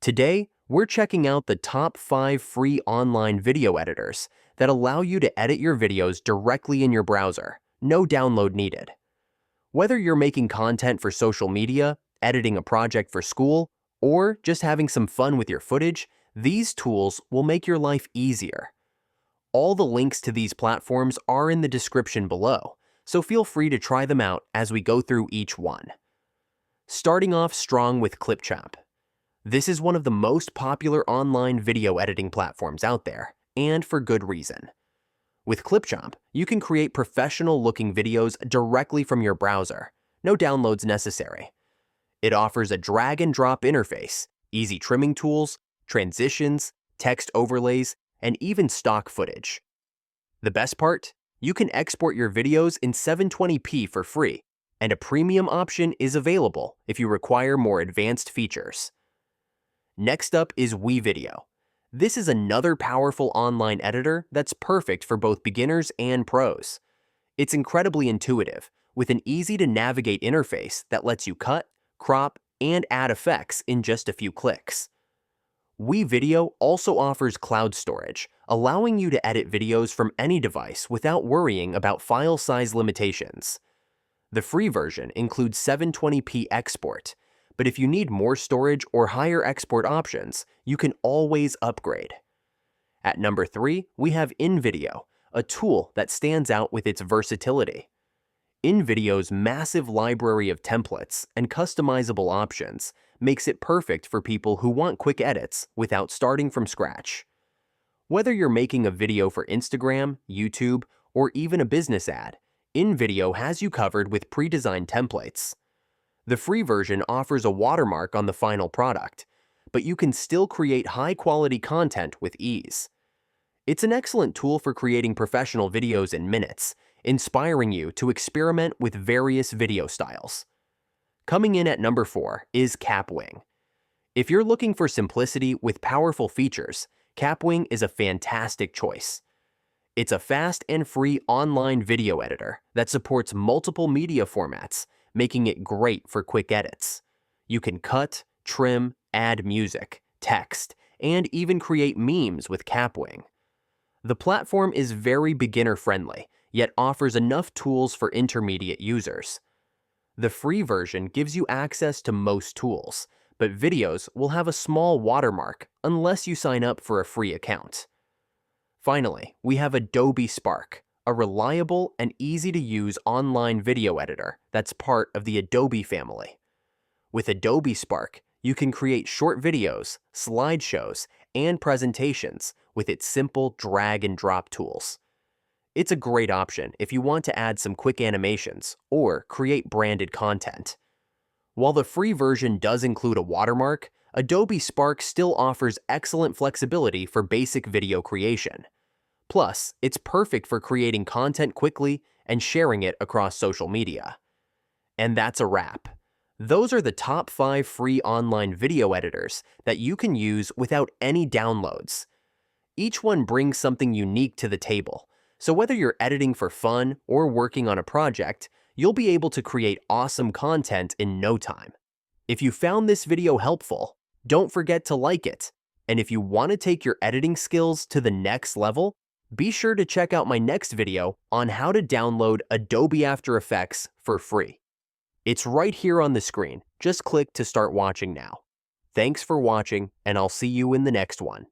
Today, we're checking out the top 5 free online video editors that allow you to edit your videos directly in your browser, no download needed. Whether you're making content for social media, editing a project for school, or just having some fun with your footage, these tools will make your life easier. All the links to these platforms are in the description below, so feel free to try them out as we go through each one. Starting off strong with Clipchamp. This is one of the most popular online video editing platforms out there, and for good reason. With Clipchamp, you can create professional-looking videos directly from your browser, no downloads necessary. It offers a drag-and-drop interface, easy trimming tools, transitions, text overlays, and even stock footage. The best part? You can export your videos in 720p for free, and a premium option is available if you require more advanced features. Next up is WeVideo. This is another powerful online editor that's perfect for both beginners and pros. It's incredibly intuitive, with an easy-to-navigate interface that lets you cut, crop, and add effects in just a few clicks. WeVideo also offers cloud storage, allowing you to edit videos from any device without worrying about file size limitations. The free version includes 720p export, but if you need more storage or higher export options, you can always upgrade. At number 3, we have InVideo, a tool that stands out with its versatility. InVideo's massive library of templates and customizable options makes it perfect for people who want quick edits without starting from scratch. Whether you're making a video for Instagram, YouTube, or even a business ad, InVideo has you covered with pre-designed templates. The free version offers a watermark on the final product, but you can still create high-quality content with ease. It's an excellent tool for creating professional videos in minutes, inspiring you to experiment with various video styles. Coming in at number 4 is Kapwing. If you're looking for simplicity with powerful features, Kapwing is a fantastic choice. It's a fast and free online video editor that supports multiple media formats, making it great for quick edits. You can cut, trim, add music, text, and even create memes with Kapwing. The platform is very beginner-friendly, yet offers enough tools for intermediate users. The free version gives you access to most tools, but videos will have a small watermark unless you sign up for a free account. Finally, we have Adobe Spark, a reliable and easy-to-use online video editor that's part of the Adobe family. With Adobe Spark, you can create short videos, slideshows, and presentations with its simple drag-and-drop tools. It's a great option if you want to add some quick animations or create branded content. While the free version does include a watermark, Adobe Spark still offers excellent flexibility for basic video creation. Plus, it's perfect for creating content quickly and sharing it across social media. And that's a wrap. Those are the top 5 free online video editors that you can use without any downloads. Each one brings something unique to the table, so whether you're editing for fun or working on a project, you'll be able to create awesome content in no time. If you found this video helpful, don't forget to like it. And if you want to take your editing skills to the next level, be sure to check out my next video on how to download Adobe After Effects for free. It's right here on the screen. Just click to start watching now. Thanks for watching, and I'll see you in the next one.